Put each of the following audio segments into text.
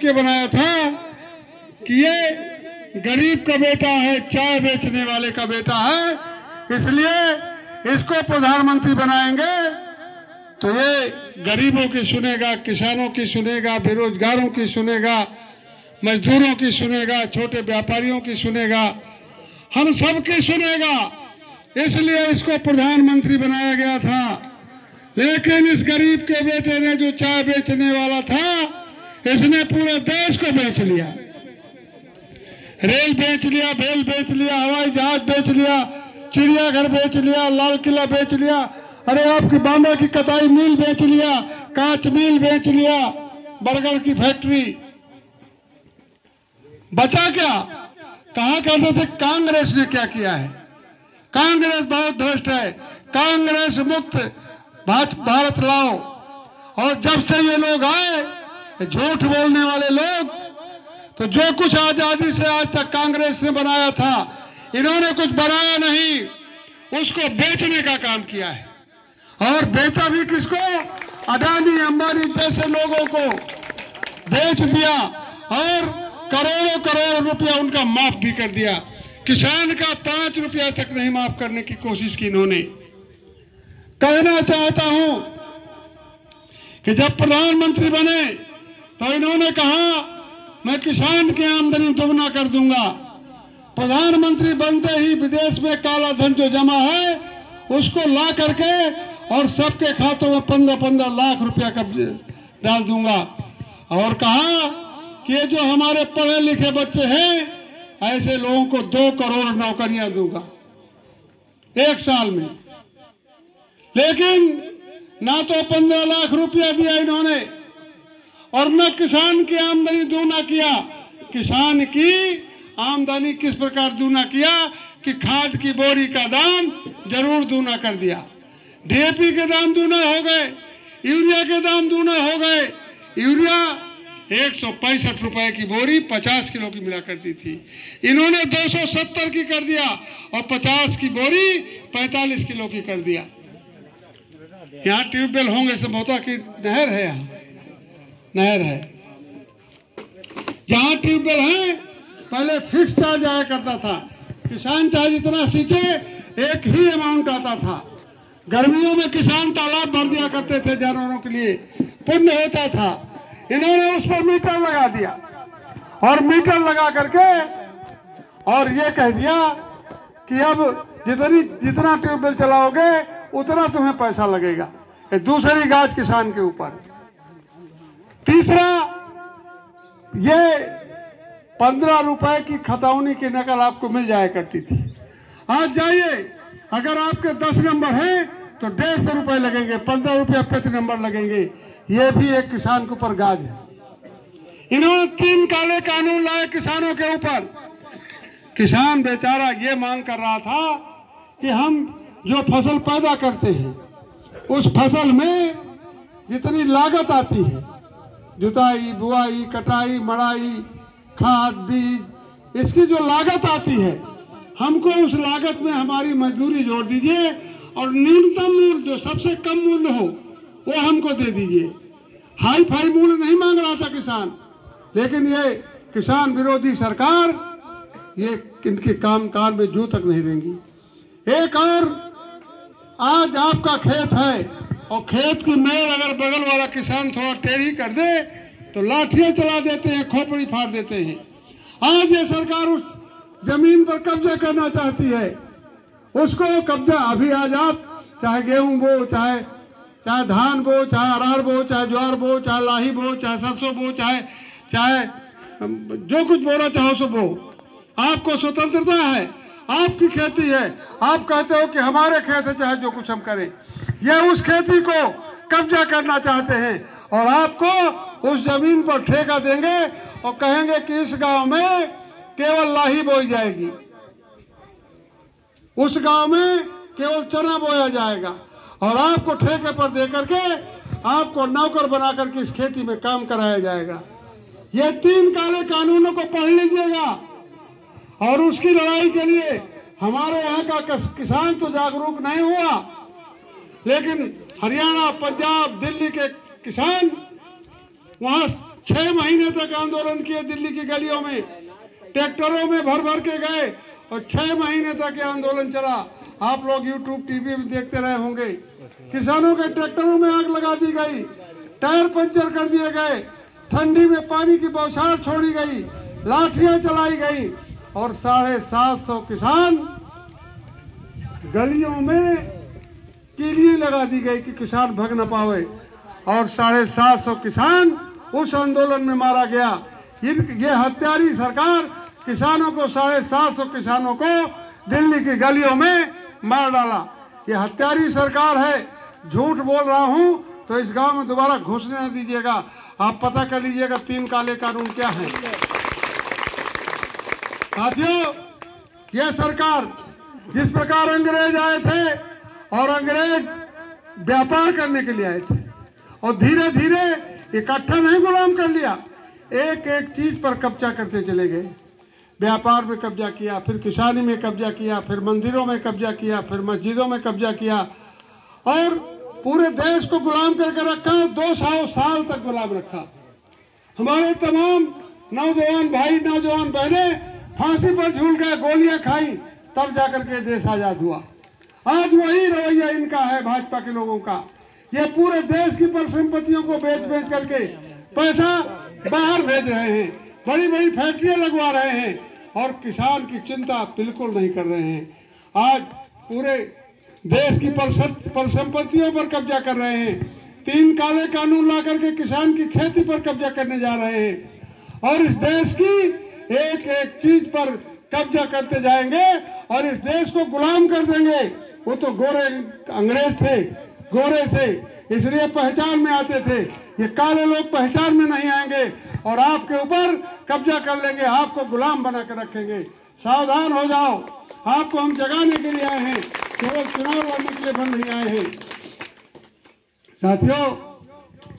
के बनाया था कि ये गरीब का बेटा है, चाय बेचने वाले का बेटा है, इसलिए इसको प्रधानमंत्री बनाएंगे तो ये गरीबों की सुनेगा, किसानों की सुनेगा, बेरोजगारों की सुनेगा, मजदूरों की सुनेगा, छोटे व्यापारियों की सुनेगा, हम सब की सुनेगा, इसलिए इसको प्रधानमंत्री बनाया गया था। लेकिन इस गरीब के बेटे ने, जो चाय बेचने वाला था, इसने पूरे देश को बेच लिया। रेल बेच लिया, बेल बेच लिया, हवाई जहाज बेच लिया, चिड़ियाघर बेच लिया, लाल किला बेच लिया, अरे आपकी बांदा की कताई मिल बेच लिया, कांच मिल बेच लिया, बर्गर की फैक्ट्री। बचा क्या? कहा करते थे कांग्रेस ने क्या किया है। कांग्रेस बहुत भ्रष्ट है, कांग्रेस मुक्त भारत लाओ। और जब से ये लोग आए, झूठ बोलने वाले लोग, तो जो कुछ आजादी से आज तक कांग्रेस ने बनाया था, इन्होंने कुछ बनाया नहीं, उसको बेचने का काम किया है। और बेचा भी किसको? अडानी अंबानी जैसे लोगों को बेच दिया और करोड़ों करोड़ रुपया उनका माफ भी कर दिया। किसान का 5 रुपया तक नहीं माफ करने की कोशिश की इन्होंने। कहना चाहता हूं कि जब प्रधानमंत्री बने तो इन्होंने कहा मैं किसान की आमदनी दोगुना कर दूंगा। प्रधानमंत्री बनते ही विदेश में काला धन जो जमा है उसको ला करके और सबके खातों में 15-15 लाख रुपया कब्जे डाल दूंगा। और कहा कि ये जो हमारे पढ़े लिखे बच्चे हैं, ऐसे लोगों को 2 करोड़ नौकरियां दूंगा 1 साल में। लेकिन ना तो 15 लाख रुपया दिया इन्होंने और न किसान की आमदनी दूना किया। किसान की आमदनी किस प्रकार दूना किया कि खाद की बोरी का दाम जरूर दूना कर दिया, डीएपी के दाम दूना हो गए, यूरिया के दाम दूना हो गए। यूरिया 165 रुपए की बोरी 50 किलो की मिला करती थी, इन्होंने 270 की कर दिया और 50 की बोरी 45 किलो की कर दिया। यहाँ ट्यूबवेल होंगे, संभवतः की नहर है, यहाँ नहर है। जहाँ ट्यूबवेल है पहले फिक्स चार्ज आया करता था, किसान चाहे जितना सींचे एक ही अमाउंट आता था। गर्मियों में किसान तालाब भर दिया करते थे जानवरों के लिए, पुण्य होता था। इन्होंने उस पर मीटर लगा दिया और मीटर लगा करके और ये कह दिया कि अब जितना ट्यूबवेल चलाओगे उतना तुम्हें पैसा लगेगा। दूसरी गाज किसान के ऊपर। तीसरा, ये 15 रुपए की खतौनी की नकल आपको मिल जाया करती थी। आज जाइए, अगर आपके 10 नंबर हैं तो 150 रुपए लगेंगे, 15 रुपया प्रति नंबर लगेंगे। ये भी एक किसान के ऊपर गाज है। इन्होंने 3 काले कानून लाए किसानों के ऊपर। किसान बेचारा ये मांग कर रहा था कि हम जो फसल पैदा करते हैं उस फसल में जितनी लागत आती है, जुताई, बुआई, कटाई, मड़ाई, खाद, बीज, इसकी जो लागत आती है, हमको उस लागत में हमारी मजदूरी जोड़ दीजिए और न्यूनतम मूल्य जो सबसे कम मूल्य हो वो हमको दे दीजिए। हाई फाई मूल्य नहीं मांग रहा था किसान, लेकिन ये किसान विरोधी सरकार ये इनके कामकाज में जू तक नहीं देंगी। एक और, आज आपका खेत है और खेत की मेड़ अगर बगल वाला किसान थोड़ा टेढ़ी कर दे तो लाठियां चला देते हैं, खोपड़ी फाड़ देते हैं। आज ये सरकार उस जमीन पर कब्जा करना चाहती है, उसको कब्जा। अभी आज आप चाहे गेहूं बो, चाहे धान बो, चाहे अरहर बो, चाहे ज्वार बो, चाहे लाही बो, चाहे सरसों बो, चाहे जो कुछ बोना चाहो सो बो, आपको स्वतंत्रता है, आपकी खेती है। आप कहते हो कि हमारे खेत है, चाहे जो कुछ हम करें। ये उस खेती को कब्जा करना चाहते हैं और आपको उस जमीन पर ठेका देंगे और कहेंगे कि इस गांव में केवल लाही बोई जाएगी, उस गांव में केवल चना बोया जाएगा और आपको ठेके पर देकर के आपको नौकर बना करके इस खेती में काम कराया जाएगा। ये 3 काले कानूनों को पढ़ लीजिएगा। और उसकी लड़ाई के लिए हमारे यहाँ का किसान तो जागरूक नहीं हुआ, लेकिन हरियाणा, पंजाब, दिल्ली के किसान वहां 6 महीने तक आंदोलन किए दिल्ली की गलियों में, ट्रैक्टरों में भर भर के गए और 6 महीने तक ये आंदोलन चला। आप लोग यूट्यूब टीवी में देखते रहे होंगे। किसानों के ट्रैक्टरों में आग लगा दी गई, टायर पंचर कर दिए गए, ठंडी में पानी की बौछार छोड़ी गई, लाठियां चलाई गई और 750 किसान गलियों में कीली लगा दी गई कि किसान भग न पावे और 750 किसान उस आंदोलन में मारा गया। ये हत्यारी सरकार किसानों को 750 किसानों को दिल्ली की गलियों में मार डाला। ये हत्यारी सरकार है। झूठ बोल रहा हूं तो इस गांव में दोबारा घुसने न दीजिएगा। आप पता कर लीजिएगा 3 काले कानून क्या है। साथियों, यह सरकार जिस प्रकार अंग्रेज आए थे और अंग्रेज व्यापार करने के लिए आए थे और धीरे धीरे इकट्ठा नहीं गुलाम कर लिया, एक एक चीज पर कब्जा करते चले गए। व्यापार में कब्जा किया, फिर किसानी में कब्जा किया, फिर मंदिरों में कब्जा किया, फिर मस्जिदों में कब्जा किया और पूरे देश को गुलाम करके रखा। 200 साल तक गुलाम रखा। हमारे तमाम नौजवान भाई नौजवान बहनें फांसी पर झूल गए, गोलियां खाई, तब जाकर के देश आजाद हुआ। आज वही रवैया इनका है, भाजपा के लोगों का। ये पूरे देश की परिसंपत्तियों को बेच बेच करके पैसा बाहर भेज रहे हैं, बड़ी बड़ी फैक्ट्रियां लगवा रहे हैं और किसान की चिंता बिल्कुल नहीं कर रहे हैं। आज पूरे देश की परिसंपत्तियों पर कब्जा कर रहे हैं। 3 काले कानून ला करके किसान की खेती पर कब्जा करने जा रहे हैं और इस देश की एक एक चीज पर कब्जा करते जाएंगे और इस देश को गुलाम कर देंगे। वो तो गोरे अंग्रेज थे, गोरे थे, इसलिए पहचान में आते थे। ये काले लोग पहचान में नहीं आएंगे और आपके ऊपर कब्जा कर लेंगे, आपको गुलाम बना कर रखेंगे। सावधान हो जाओ। आपको हम जगाने के लिए आए हैं, केवल चुनाव लड़ने के लिए बन नहीं आए हैं। साथियों,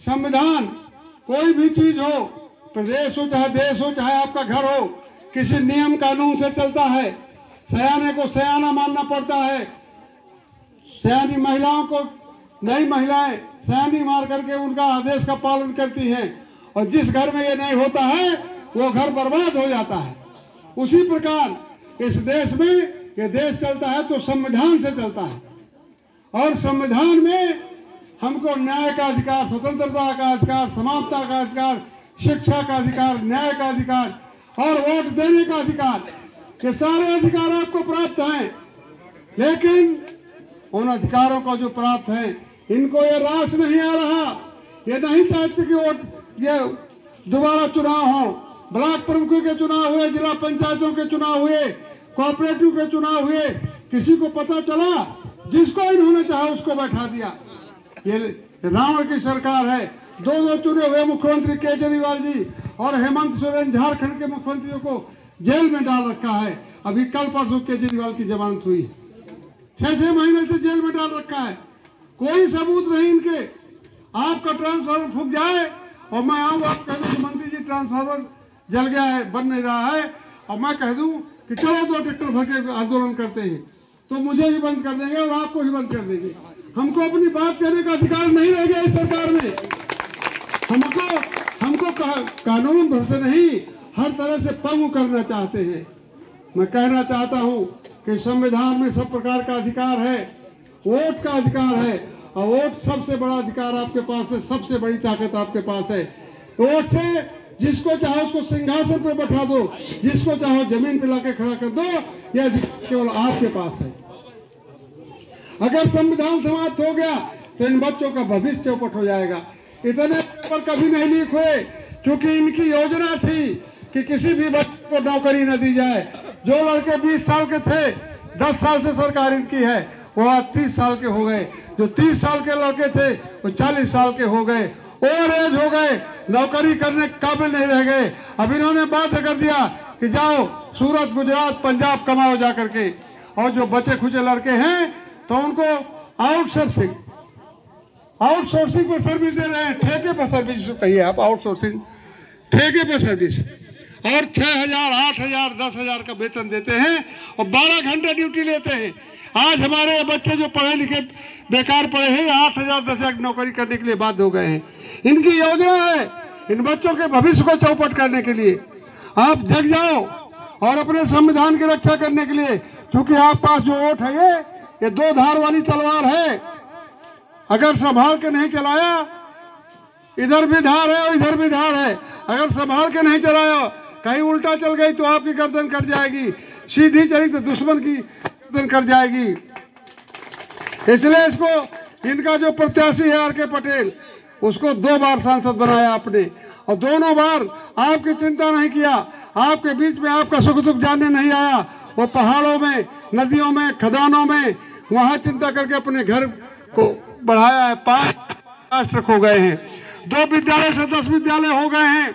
संविधान कोई भी चीज हो, प्रदेश हो चाहे देश हो चाहे आपका घर हो, किसी नियम कानून से चलता है। सयाने को सयाना मानना पड़ता है। सयानी महिलाओं को नई महिलाएं सयानी मार करके उनका आदेश का पालन करती हैं और जिस घर में ये नहीं होता है वो घर बर्बाद हो जाता है। उसी प्रकार इस देश में ये देश चलता है तो संविधान से चलता है और संविधान में हमको न्याय का अधिकार, स्वतंत्रता का अधिकार, समानता का अधिकार, शिक्षा का अधिकार, न्याय का अधिकार और वोट देने का अधिकार, ये सारे अधिकार आपको प्राप्त हैं। लेकिन उन अधिकारों को जो प्राप्त है इनको ये रास नहीं आ रहा। ये नहीं चाहते कि वोट ये दोबारा चुनाव हो। ब्लॉक प्रमुखों के चुनाव हुए, जिला पंचायतों के चुनाव हुए, कोऑपरेटिव के चुनाव हुए, किसी को पता चला जिसको इन्होंने चाहा उसको बैठा दिया। ये रावण की सरकार है। 2 चुने हुए मुख्यमंत्री केजरीवाल जी और हेमंत सोरेन झारखंड के मुख्यमंत्रियों को जेल में डाल रखा है। अभी कल परसों केजरीवाल की जमानत हुई। 6 महीने से जेल में डाल रखा है, कोई सबूत नहीं इनके। आपका ट्रांसफार्मर फूक जाए और मैं आऊँ, आप कह दूं मंत्री जी ट्रांसफार्मर जल गया है, बन नहीं रहा है, और मैं कह दूं कि चलो 2 ट्रैक्टर भर के आंदोलन करते हैं, तो मुझे ही बंद कर देंगे और आपको ही बंद कर देंगे। हमको अपनी बात कहने का अधिकार नहीं रहेगा इस सरकार में। हमको कानून भर से नहीं, हर तरह से पंग करना चाहते हैं। मैं कहना चाहता हूं कि संविधान में सब प्रकार का अधिकार है, वोट का अधिकार है और वोट सबसे बड़ा अधिकार आपके पास है, सबसे बड़ी ताकत आपके पास है। वोट से जिसको चाहो उसको सिंहासन पर बैठा दो, जिसको चाहो जमीन पर लाके खड़ा कर दो, यह अधिकार केवल आपके पास है। अगर संविधान समाप्त हो गया तो इन बच्चों का भविष्य चौपट हो जाएगा। इतने पर कभी नहीं लीक हुए क्योंकि इनकी योजना थी कि किसी भी बच्चे को नौकरी न दी जाए। जो लड़के 20 साल के थे, 10 साल से सरकार इनकी है, वो आज 30 साल के हो गए। जो 30 साल के लड़के थे वो 40 साल के हो गए, ओवर एज हो गए, नौकरी करने के काबिल नहीं रह गए। अब इन्होंने बाध्य कर दिया कि जाओ सूरत, गुजरात, पंजाब कमाओ जा करके। और जो बचे खुचे लड़के हैं तो उनको आउटसोर्सिंग पर सर्विस दे रहे हैं, ठेके पर सर्विस कहिए आप, आउटसोर्सिंग ठेके पर सर्विस, और 6,000, 8,000, 10,000 का वेतन देते हैं और 12 घंटे ड्यूटी लेते हैं। आज हमारे बच्चे जो पढ़े लिखे बेकार पड़े हैं 8,000, 10,000 नौकरी करने के लिए बाध्य हो गए हैं। इनकी योजना है इन बच्चों के भविष्य को चौपट करने के लिए आप जग जाओ और अपने संविधान की रक्षा करने के लिए, क्योंकि आप पास जो वोट है ये दो धार वाली तलवार है। अगर संभाल के नहीं चलाया, इधर भी धार है और इधर भी धार है, अगर संभाल के नहीं चलाया, कहीं उल्टा चल गई तो आपकी गर्दन कट जाएगी, सीधी चली तो दुश्मन की गर्दन कट जाएगी। इसलिए इसको, इनका जो प्रत्याशी है आर के पटेल, उसको 2 बार सांसद बनाया आपने और दोनों बार आपकी चिंता नहीं किया, आपके बीच में आपका सुख दुख जानने नहीं आया। वो पहाड़ों में, नदियों में, खदानों में वहां चिंता करके अपने घर को बढ़ाया है। 5 राष्ट्र खो गए हैं, 2 विद्यालय से 10 विद्यालय हो गए हैं।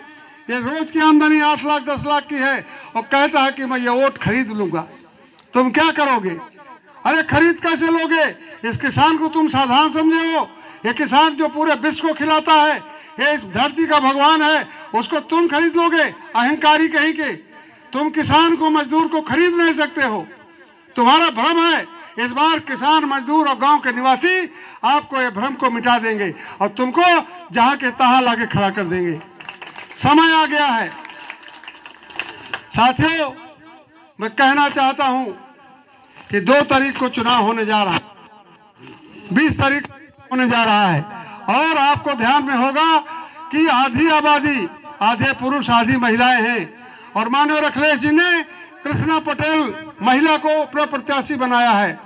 ये रोज की आमदनी 8 लाख 10 लाख की है और कहता है कि मैं ये वोट खरीद लूंगा। तुम क्या करोगे? अरे खरीद कैसे लोगे? इस किसान को तुम साधारण समझे हो? ये किसान जो पूरे विश्व को खिलाता है, ये इस धरती का भगवान है, उसको तुम खरीद लोगे? अहंकारी कहीं के। तुम किसान को, मजदूर को खरीद नहीं सकते हो, तुम्हारा भ्रम है। इस बार किसान, मजदूर और गांव के निवासी आपको ये भ्रम को मिटा देंगे और तुमको जहां के तहां लाके खड़ा कर देंगे। समय आ गया है साथियों। मैं कहना चाहता हूं कि 2 तारीख को चुनाव होने जा रहा है, 20 तारीख होने जा रहा है और आपको ध्यान में होगा कि आधी आबादी, आधे पुरुष आधी महिलाएं हैं और माननीय अखिलेश जी ने कृष्णा पटेल महिला को अपना प्रत्याशी बनाया है,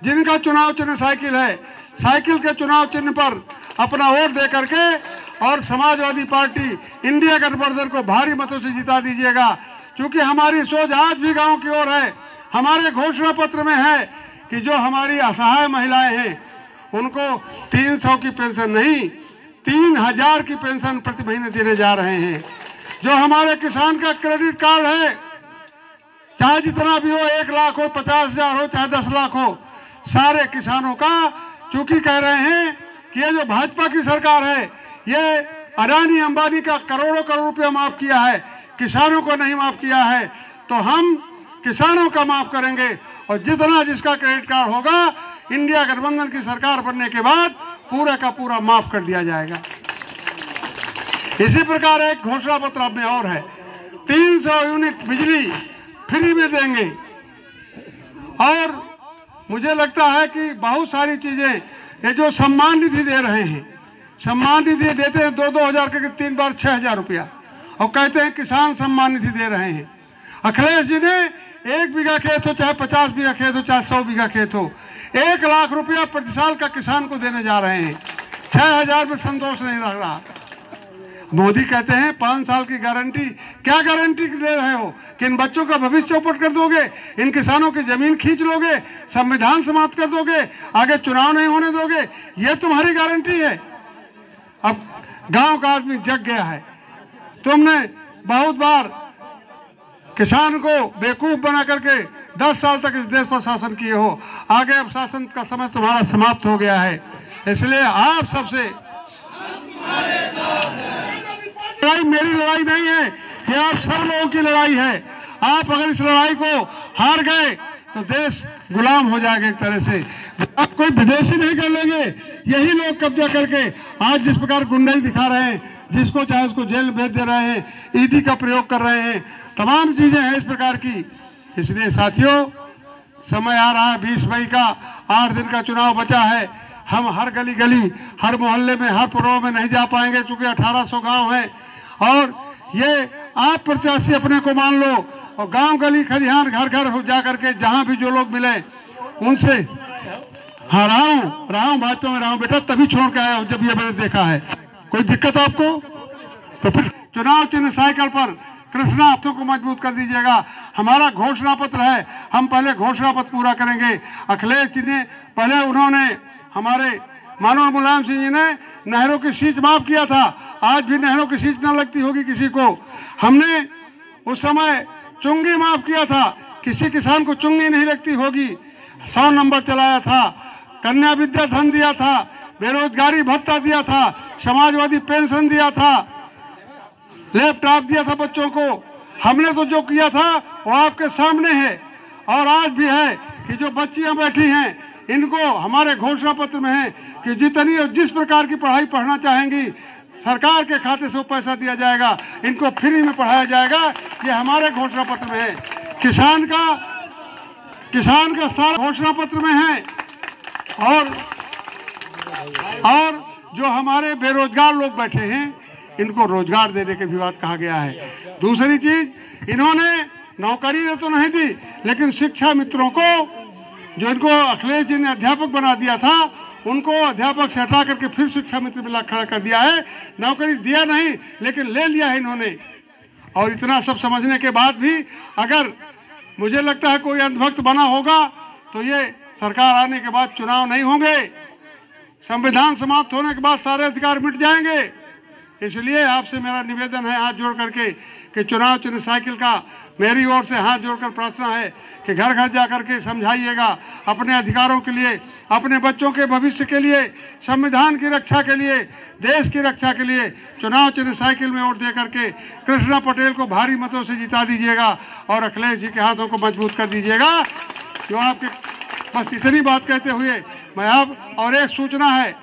जिनका चुनाव चिन्ह साइकिल है। साइकिल के चुनाव चिन्ह पर अपना वोट दे करके और समाजवादी पार्टी इंडिया गठबंधन को भारी मतों से जिता दीजिएगा, क्योंकि हमारी सोच आज भी गांव की ओर है। हमारे घोषणा पत्र में है कि जो हमारी असहाय महिलाएं हैं उनको 300 की पेंशन नहीं, 3000 की पेंशन प्रति महीने देने जा रहे हैं। जो हमारे किसान का क्रेडिट कार्ड है, चाहे जितना भी हो, 1 लाख हो, 50,000 हो, चाहे 10 लाख हो, सारे किसानों का, चूंकि कह रहे हैं कि ये जो भाजपा की सरकार है, ये अडानी अंबानी का करोड़ों करोड़ रुपया माफ किया है, किसानों को नहीं माफ किया है, तो हम किसानों का माफ करेंगे और जितना जिसका क्रेडिट कार्ड होगा इंडिया गठबंधन की सरकार बनने के बाद पूरा का पूरा माफ कर दिया जाएगा। इसी प्रकार एक घोषणा पत्र अब में और है, 300 यूनिट बिजली फ्री में देंगे और मुझे लगता है कि बहुत सारी चीजें, ये जो सम्मान निधि दे रहे हैं, सम्मान निधि देते हैं 2-2 हजार के 3 बार 6,000 रुपया और कहते हैं किसान सम्मान निधि दे रहे हैं। अखिलेश जी ने 1 बीघा खेत हो, चाहे 50 बीघा खेत हो, चाहे 100 बीघा खेत हो, 1 लाख रुपया प्रति साल का किसान को देने जा रहे हैं। 6,000 में संतोष नहीं रह रहा। मोदी कहते हैं 5 साल की गारंटी। क्या गारंटी दे रहे हो कि इन बच्चों का भविष्य चौपट कर दोगे, इन किसानों की जमीन खींच लोगे, संविधान समाप्त कर दोगे, आगे चुनाव नहीं होने दोगे? ये तुम्हारी गारंटी है? अब गांव का आदमी जग गया है। तुमने बहुत बार किसान को बेवकूफ बना करके 10 साल तक इस देश पर शासन किए हो, आगे अब शासन का समय तुम्हारा समाप्त हो गया है। इसलिए आप सबसे, लड़ाई मेरी लड़ाई नहीं है, ये आप सब लोगों की लड़ाई है। आप अगर इस लड़ाई को हार गए तो देश गुलाम हो जाएगा एक तरह से। आप कोई विदेशी नहीं कर लेंगे, यही लोग कब्जा करके आज जिस प्रकार गुंडाई दिखा रहे हैं, जिसको चाहे उसको जेल भेज दे रहे हैं, ईडी का प्रयोग कर रहे हैं, तमाम चीजें हैं इस प्रकार की। इसलिए साथियों, समय आ रहा है, 20 मई का 8 दिन का चुनाव बचा है। हम हर गली गली, हर मोहल्ले में, हर पुरों में नहीं जा पाएंगे, चूंकि 1800 गांव हैं और ये आप प्रत्याशी अपने को मान लो और गांव गली खलिहान घर घर हो जा करके जहां भी जो लोग मिले उनसे, हाँ रहा हूँ भाजपा में रहा हूँ बेटा, तभी छोड़ के आया जब ये मैंने देखा है। कोई दिक्कत आपको? तो फिर चुनाव चिन्ह साइकिल पर कृष्णा हाथों को मजबूत कर दीजिएगा। हमारा घोषणा पत्र है, हम पहले घोषणा पत्र पूरा करेंगे। अखिलेश जी ने पहले, उन्होंने, हमारे माननीय मुलायम सिंह जी ने नहरों की सींच माफ किया था, आज भी नहरों की सींच न लगती होगी किसी को। हमने उस समय चुंगी माफ किया था, किसी किसान को चुंगी नहीं लगती होगी। 100 नंबर चलाया था, कन्या विद्या धन दिया था, बेरोजगारी भत्ता दिया था, समाजवादी पेंशन दिया था, लैपटॉप दिया था बच्चों को। हमने तो जो किया था वो आपके सामने है और आज भी है कि जो बच्चियां बैठी हैं इनको हमारे घोषणा पत्र में है कि जितनी और जिस प्रकार की पढ़ाई पढ़ना चाहेंगी सरकार के खाते से वो पैसा दिया जाएगा, इनको फ्री में पढ़ाया जाएगा। ये हमारे घोषणा पत्र में है। किसान का सारा घोषणा पत्र में है। और जो हमारे बेरोजगार लोग बैठे हैं इनको रोजगार देने की भी बात कहा गया है। दूसरी चीज, इन्होंने नौकरी तो नहीं दी, लेकिन शिक्षा मित्रों को, जो इनको अखिलेश जी ने अध्यापक बना दिया था, उनको अध्यापक से हटा करके फिर शिक्षा मित्र में खड़ा कर दिया है। नौकरी दिया नहीं, लेकिन ले लिया है इन्होंने। और इतना सब समझने के बाद भी अगर मुझे लगता है कोई अंधभक्त बना होगा तो ये सरकार आने के बाद चुनाव नहीं होंगे, संविधान समाप्त होने के बाद सारे अधिकार मिट जाएंगे। इसलिए आपसे मेरा निवेदन है हाथ जोड़ करके कि चुनाव चिन्ह साइकिल का मेरी ओर से हाथ जोड़कर प्रार्थना है कि घर घर जाकर के समझाइएगा, अपने अधिकारों के लिए, अपने बच्चों के भविष्य के लिए, संविधान की रक्षा के लिए, देश की रक्षा के लिए चुनाव चिन्ह साइकिल में वोट दे करके कृष्णा पटेल को भारी मतों से जिता दीजिएगा और अखिलेश जी के हाथों को मजबूत कर दीजिएगा। जो आपके बस इतनी बात कहते हुए मैं अब और एक सूचना है